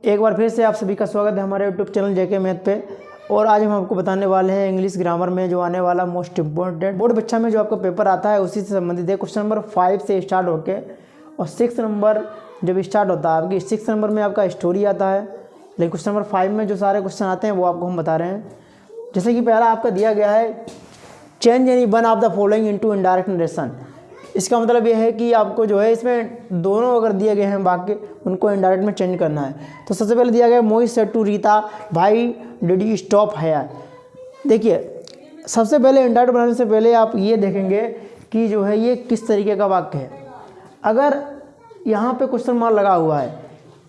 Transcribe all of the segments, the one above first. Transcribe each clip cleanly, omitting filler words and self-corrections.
एक बार फिर से आप सभी का स्वागत है हमारे यूट्यूब चैनल जेके मैथ पे। और आज हम आपको बताने वाले हैं इंग्लिश ग्रामर में जो आने वाला मोस्ट इम्पोर्टेंट बोर्ड परीक्षा में जो आपका पेपर आता है उसी से संबंधित है। क्वेश्चन नंबर 5 से स्टार्ट होके और 6 नंबर जब स्टार्ट होता है आपकी 6 नंबर में आपका स्टोरी आता है, लेकिन क्वेश्चन नंबर 5 में जो सारे क्वेश्चन आते हैं वो आपको हम बता रहे हैं। जैसे कि पहला आपका दिया गया है change any one of the following into indirect narration. इसका मतलब यह है कि आपको जो है इसमें दोनों अगर दिए गए हैं वाक्य उनको इनडायरेक्ट में चेंज करना है। तो सबसे पहले दिया गया मोहित सेड टू रीता भाई डिड यू स्टॉप हेयर। देखिए सबसे पहले इनडायरेक्ट बनाने से पहले आप ये देखेंगे कि जो है ये किस तरीके का वाक्य है। अगर यहाँ पे क्वेश्चन मार्क लगा हुआ है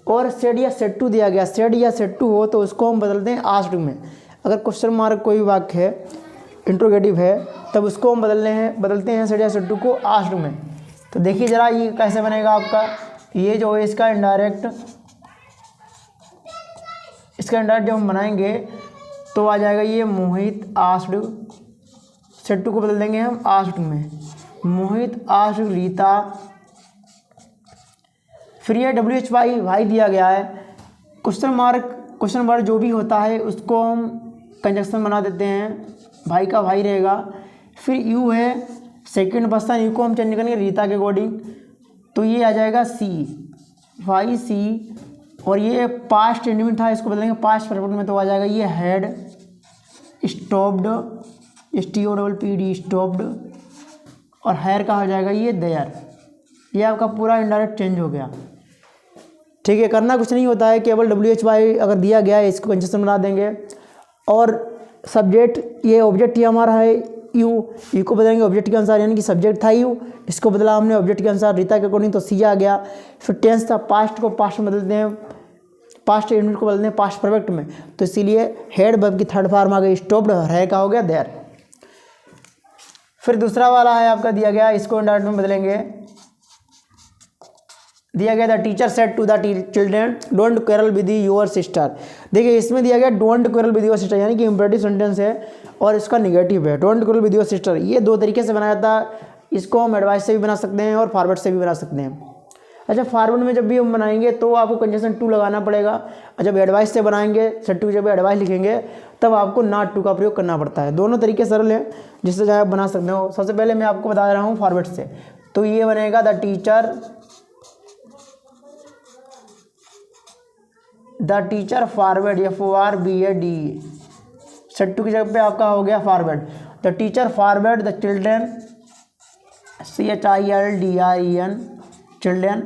और सेड या सेड टू दिया गया, सेड या सेड टू हो तो उसको हम बदलते हैं आस्क्ड में। अगर क्वेश्चन मार्क कोई वाक्य है इंट्रोगेटिव है तब उसको हम बदलते हैं सेड या सेड टू को आस्क्ड में। तो देखिए ज़रा ये कैसे बनेगा आपका, ये जो है इसका इनडायरेक्ट जब हम बनाएंगे तो आ जाएगा ये मोहित आस्क्ड, सेड टू को बदल देंगे हम आस्क्ड में, मोहित आस्क्ड रीता। फिर ये WH भाई दिया गया है, क्वेश्चन मार्क जो भी होता है उसको हम कंजक्शन बना देते हैं, भाई का भाई रहेगा। फिर यू है सेकंड पर्सन, यू को हम चेंज करेंगे रीता के अकॉर्डिंग, तो ये आ जाएगा सी, वाई सी। और ये पास्ट इंडिमिट था, इसको बदलेंगे पास्ट परफेक्ट में, तो आ जाएगा ये हैड स्टॉप्ड, STOPPD स्टॉप्ड। और हैर का हो जाएगा ये देयर। ये आपका पूरा इनडायरेक्ट चेंज हो गया। ठीक है, करना कुछ नहीं होता है, केवल WH अगर दिया गया है इसको कंजक्शन बना देंगे। और सब्जेक्ट ये ऑब्जेक्ट ही हमारा है यू को बदलेंगे ऑब्जेक्ट के अनुसार, यानी कि सब्जेक्ट था यू, इसको बदला हमने ऑब्जेक्ट के अनुसार रीता के अकॉर्डिंग, तो सी आ गया। फिर टेंस था, पास्ट को पास्ट में बदलते हैं, पास्ट इंडिमिट को बदलते हैं पास्ट परफेक्ट में, तो इसीलिए हेड वर्ब की थर्ड फॉर्म आ गई स्टॉप्ड, है का हो गया देयर। फिर दूसरा वाला है आपका दिया गया, इसको इनडायरेक्ट में बदलेंगे। दिया गया the teacher said to the children don't quarrel with your sister. देखिए इसमें दिया गया don't quarrel with your sister, यानी कि इम्परेटिव सेंटेंस है और इसका निगेटिव है, don't quarrel with your sister. ये दो तरीके से बनाया जाता है, इसको हम एडवाइस से भी बना सकते हैं और फॉरवर्ड से भी बना सकते हैं। अच्छा, फॉरवर्ड में जब भी हम बनाएंगे तो आपको कंजक्शन टू लगाना पड़ेगा, और जब एडवाइस से बनाएंगे सेड टू जब एडवाइस लिखेंगे तब आपको नॉट टू का प्रयोग करना पड़ता है। दोनों तरीके सरल हैं जिससे जो आप बना सकते हो। सबसे पहले मैं आपको बता रहा हूँ फॉरवर्ड से, तो ये बनेगा the teacher forward, FORWARD, said to की जगह पे आपका हो गया forward. The teacher forward the children, CHILDREN children.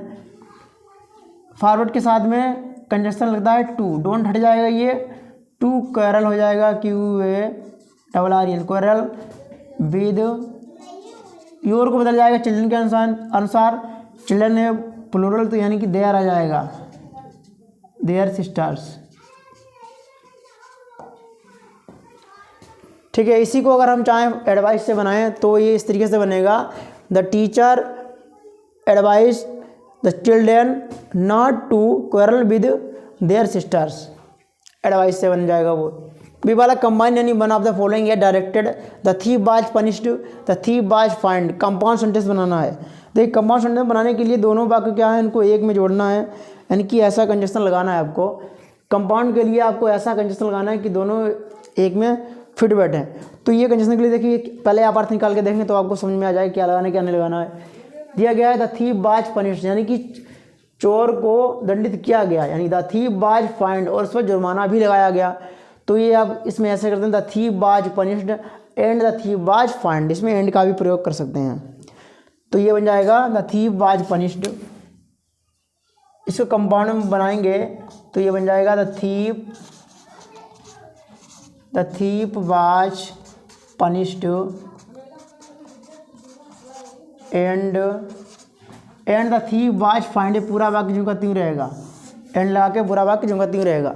Forward के साथ में कंजक्शन लगता है टू, डोंट हट जाएगा, ये टू क्वेरल हो जाएगा, QUARREL क्वेरल विद। योर को बदल जाएगा चिल्ड्रन के अनुसार, चिल्ड्रन है प्लूरल तो यानी कि देयर आ जाएगा, देयर सिस्टर्स। ठीक है, इसी को अगर हम चाहें एडवाइस से बनाएं तो ये इस तरीके से बनेगा, the teacher advise the children not to quarrel with their sisters, advise से बन जाएगा वो। बी वाला कंबाइन यानी वन ऑफ द फॉलोइंग है directed the thief was punished, the thief was find. Compound sentence बनाना है। देखिए कंपाउंड सेंटेंस बनाने के लिए दोनों वाक्य क्या है, इनको एक में जोड़ना है, यानी कि ऐसा कंजक्शन लगाना है आपको। कंपाउंड के लिए आपको ऐसा कंजक्शन लगाना है कि दोनों एक में फिट बैठे। तो ये कंजक्शन के लिए देखिए पहले आप अर्थ निकाल के देखें तो आपको समझ में आ जाए क्या लगाना है क्या नहीं लगाना है। दिया गया है द थीफ वाज पनिश्ड, यानी कि चोर को दंडित किया गया, यानी द थीफ वाज फाइंड, और उस पर जुर्माना भी लगाया गया। तो ये आप इसमें ऐसे करते हैं the thief was punished and the thief was find, इसमें एंड का भी प्रयोग कर सकते हैं। तो ये बन जाएगा द थीफ वाज पनिश्ड। इसको कंपाउंड में बनाएंगे तो ये बन जाएगा the thief was punished and the thief was find. पूरा वाक्य जो का त्यों रहेगा, एंड लगा के पूरा वाक्य जो का त्यों रहेगा,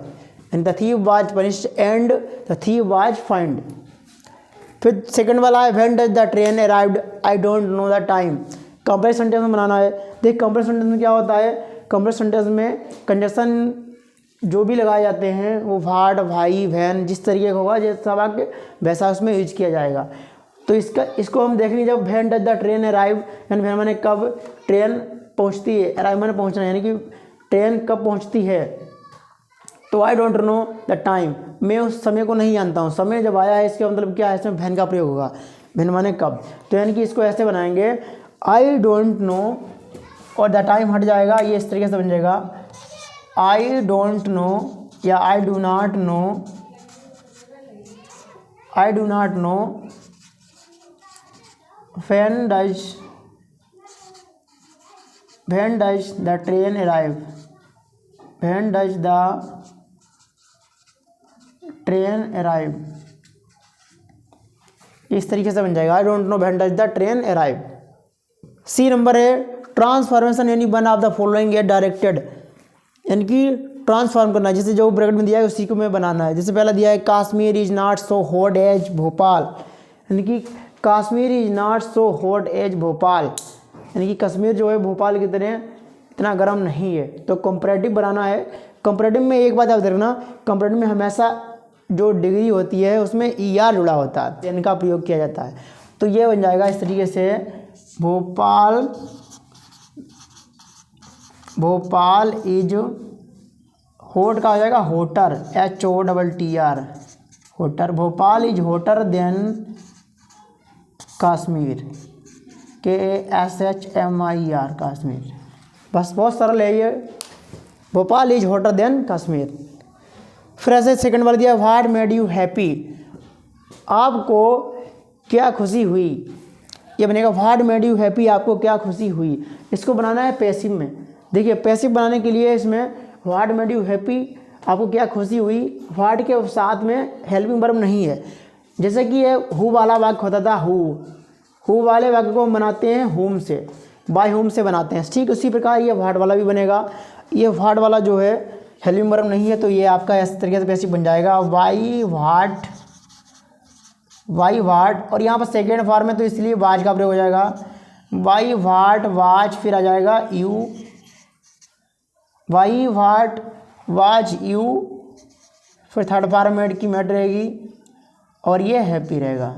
and the thief was punished and the thief was find. फिर सेकंड वाला है when does the train arrived I don't know the time. Complex sentence में बनाना है। देख कंप्लेक्स सेंटेंस में क्या होता है, कंप्लेक्स सेंटेंस में कंजक्शन जो भी लगाए जाते हैं वो भाट भाई वैन जिस तरीके का होगा जैसा वाक्य वैसा उसमें यूज किया जाएगा। तो इसको हम देख लीजिए, जब when does the train arrive, यानी व्हेन मैंने कब ट्रेन पहुंचती है, अराइव मैंने पहुंचना, यानी कि ट्रेन कब पहुंचती है, तो आई डोंट नो द टाइम, मैं उस समय को नहीं जानता हूँ। समय जब आया है इसका मतलब क्या है, इसमें वैन का प्रयोग होगा। वैन माने कब, तो यानी कि इसको ऐसे बनाएंगे आई डोंट नो और द टाइम हट जाएगा, ये इस तरीके से बन जाएगा आई डोंट नो या I do not know, I do not know when does the train arrive, when does the train arrive, इस तरीके से बन जाएगा I don't know when does the train arrive. C number है transformation any one of the following get directed, यानी कि transform करना है, जैसे जो ब्रैकेट में दिया है उसी को मैं बनाना है। जैसे पहला दिया है Kashmir is not so hot as Bhopal, यानी कि Kashmir is not so hot as Bhopal, यानी कि कश्मीर जो है भोपाल की तरह इतना गर्म नहीं है। तो कंपैरेटिव बनाना है। कंपैरेटिव में एक बात याद रखना, कंपैरेटिव में हमेशा जो डिग्री होती है उसमें ER जुड़ा होता है, इनका प्रयोग किया जाता है। तो ये बन जाएगा इस तरीके से भोपाल इज हॉट का हो जाएगा hotter, HOTTR hotter, Bhopal is hotter than Kashmir, KSHMIR Kashmir. बस बहुत सरल है ये, Bhopal is hotter than Kashmir. फिर ऐसे सेकंड वाला दिया व्हाट मेड यू हैप्पी, आपको क्या खुशी हुई, ये बनेगा व्हाट मेड यू हैप्पी, आपको क्या खुशी हुई। इसको बनाना है पैसिव में। देखिए पैसिव बनाने के लिए इसमें व्हाट मेड यू हैप्पी, आपको क्या खुशी हुई, व्हाट के साथ में हेल्पिंग वर्ब नहीं है। जैसे कि ये हु वाला वाक्य होता था, हु वाले वाक्य को हम बनाते हैं होम से, बाय होम से बनाते हैं, ठीक उसी प्रकार ये व्हाट वाला भी बनेगा। ये व्हाट वाला जो है हेल्पिंग वर्ब नहीं है, तो ये आपका इस तरीके से पैसिव बन जाएगा वाई व्हाट, और यहाँ पर सेकेंड फॉर्म है तो इसलिए वाज का प्रयोग हो जाएगा वाई व्हाट वाज, फिर आ जाएगा you, why what was you, फिर थर्ड फॉर्मेट की मेड रहेगी और ये हैप्पी रहेगा।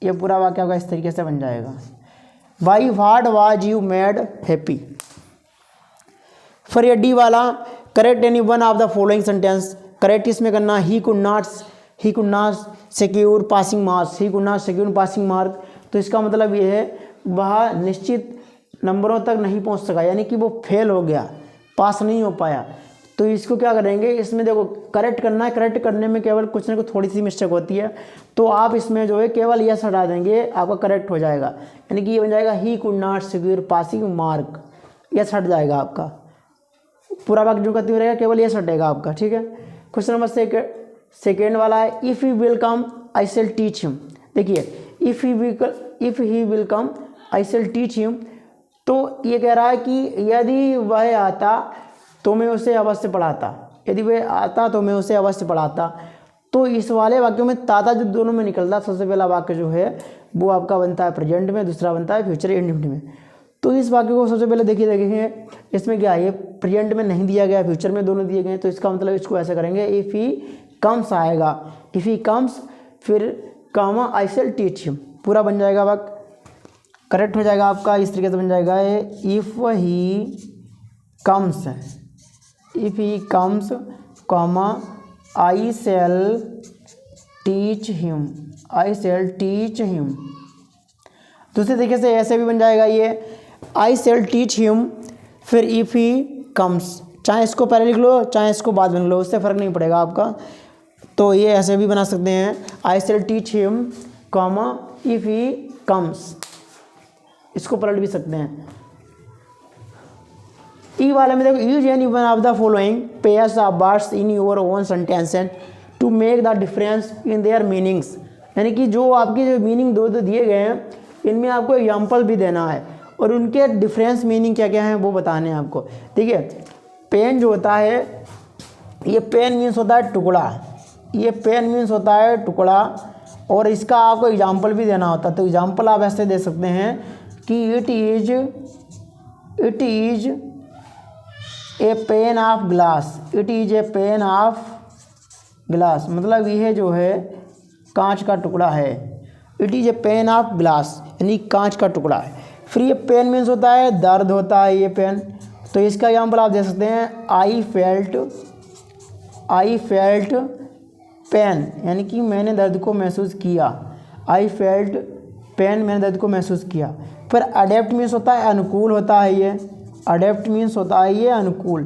ये पूरा वाक्य आपका इस तरीके से बन जाएगा why what was you made happy. फिर ये डी वाला correct any one of the following sentence, correct इसमें करना he could not secure passing marks, he could not secure passing mark, तो इसका मतलब ये है वह निश्चित नंबरों तक नहीं पहुंच सका, यानी कि वो फेल हो गया, पास नहीं हो पाया। तो इसको क्या करेंगे, इसमें देखो करेक्ट करना है, करेक्ट करने में केवल कुछ ना कुछ थोड़ी सी मिस्टेक होती है, तो आप इसमें जो है केवल यस हटा देंगे, आपका करेक्ट हो जाएगा। यानी कि ये बन जाएगा he could not secure passing mark, yes हट जाएगा आपका, पूरा वाक्य जो करती रहेगा केवल यस हटेगा आपका, ठीक है। क्वेश्चन नंबर सेकेंड वाला है if he will come I shall teach him. देखिए if he will come I shall teach him, तो ये कह रहा है कि यदि वह आता तो मैं उसे अवश्य पढ़ाता, यदि वह आता तो मैं उसे अवश्य पढ़ाता। तो इस वाले वाक्यों में ताता जो दोनों में निकलता, सबसे पहला वाक्य जो है वो आपका बनता है प्रेजेंट में, दूसरा बनता है फ्यूचर इंडेफिनिट में। तो इस वाक्य को सबसे पहले देखिए इसमें क्या है, ये प्रेजेंट में नहीं दिया गया, फ्यूचर में दोनों दिए गए हैं, तो इसका मतलब इसको ऐसा करेंगे इफ़ ही कम्स आएगा, इफ़ ही कम्स फिर कामा आई शेल टीच हिम, पूरा बन जाएगा वाक्य, करेक्ट हो जाएगा आपका। इस तरीके से बन जाएगा if he comes comma I shall teach him, I shall teach him. दूसरे तरीके से ऐसे भी बन जाएगा ये आई शेल टीच हिम, फिर इफ़ ही कम्स, चाहे इसको पहले लिख लो चाहे इसको बाद में लिख लो, उससे फ़र्क नहीं पड़ेगा आपका। तो ये ऐसे भी बना सकते हैं I shall teach him comma if he comes, इसको पलट भी सकते हैं। ई वाले में देखो use any one of the following pairs of words in your own sentences to make the difference in their meanings, यानी कि जो आपके जो मीनिंग दो दिए गए हैं इनमें आपको एग्जाम्पल भी देना है और उनके डिफरेंस मीनिंग क्या क्या हैं वो बताने हैं आपको। ठीक है, पेन जो होता है, ये पेन मीन्स होता है टुकड़ा, ये पेन मीन्स होता है टुकड़ा, और इसका आपको एग्जाम्पल भी देना होता है। तो एग्जाम्पल आप ऐसे दे सकते हैं कि it is a pain of glass, it is a pain of glass, मतलब यह जो है कांच का टुकड़ा है, it is a pain of glass यानी कांच का टुकड़ा है। फिर ये पेन मीन्स होता है दर्द होता है ये पेन, तो इसका एग्जाम्पल आप दे सकते हैं I felt I felt pain, यानी कि मैंने दर्द को महसूस किया। आई फेल्ट पेन, मैंने दर्द को महसूस किया। पर अडेप्ट मीन्स होता है अनुकूल होता है ये, अडेप्ट मीन्स होता है ये अनुकूल।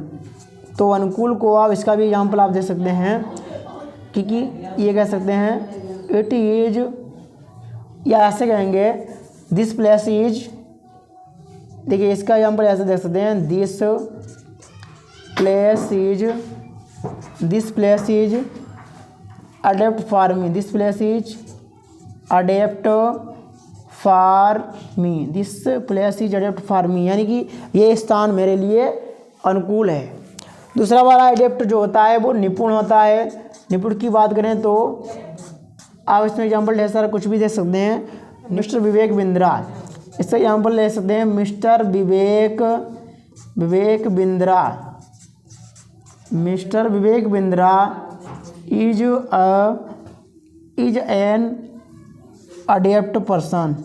तो अनुकूल को आप इसका भी एग्जाम्पल आप दे सकते हैं, क्योंकि ये कह सकते हैं इट इज, या ऐसे कहेंगे दिस प्लेस इज। देखिए इसका एग्जाम्पल ऐसे देख सकते हैं, this place is adapt for me, this place is adapt for me, this place is adapt for me, यानी कि ये स्थान मेरे लिए अनुकूल है। दूसरा वाला अडेप्ट जो होता है वो निपुण होता है। निपुण की बात करें तो आप इसमें एग्जाम्पल ढेर सारा कुछ भी दे सकते हैं। मिस्टर विवेक बिंद्रा, इसका एग्जाम्पल ले सकते हैं mister Vivek Bindra. Mister Vivek Bindra is an adapt person.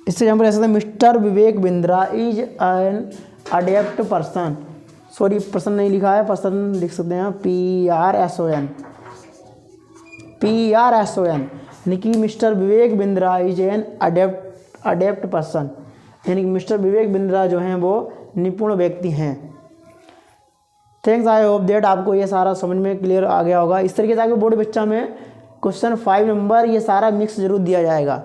इससे एग्जाम्पल ले सकते हैं mister Vivek Bindra is an adapt person. Sorry person नहीं लिखा है, पर्सन लिख सकते हैं PRSON, यानी कि mister Vivek Bindra is an adapt person, यानी कि मिस्टर विवेक बिंद्रा जो हैं वो निपुण व्यक्ति हैं। थैंक्स, आई होप दैट आपको ये सारा समझ में क्लियर आ गया होगा। इस तरीके से आपके बोर्ड परीक्षा में क्वेश्चन 5 नंबर ये सारा मिक्स जरूर दिया जाएगा।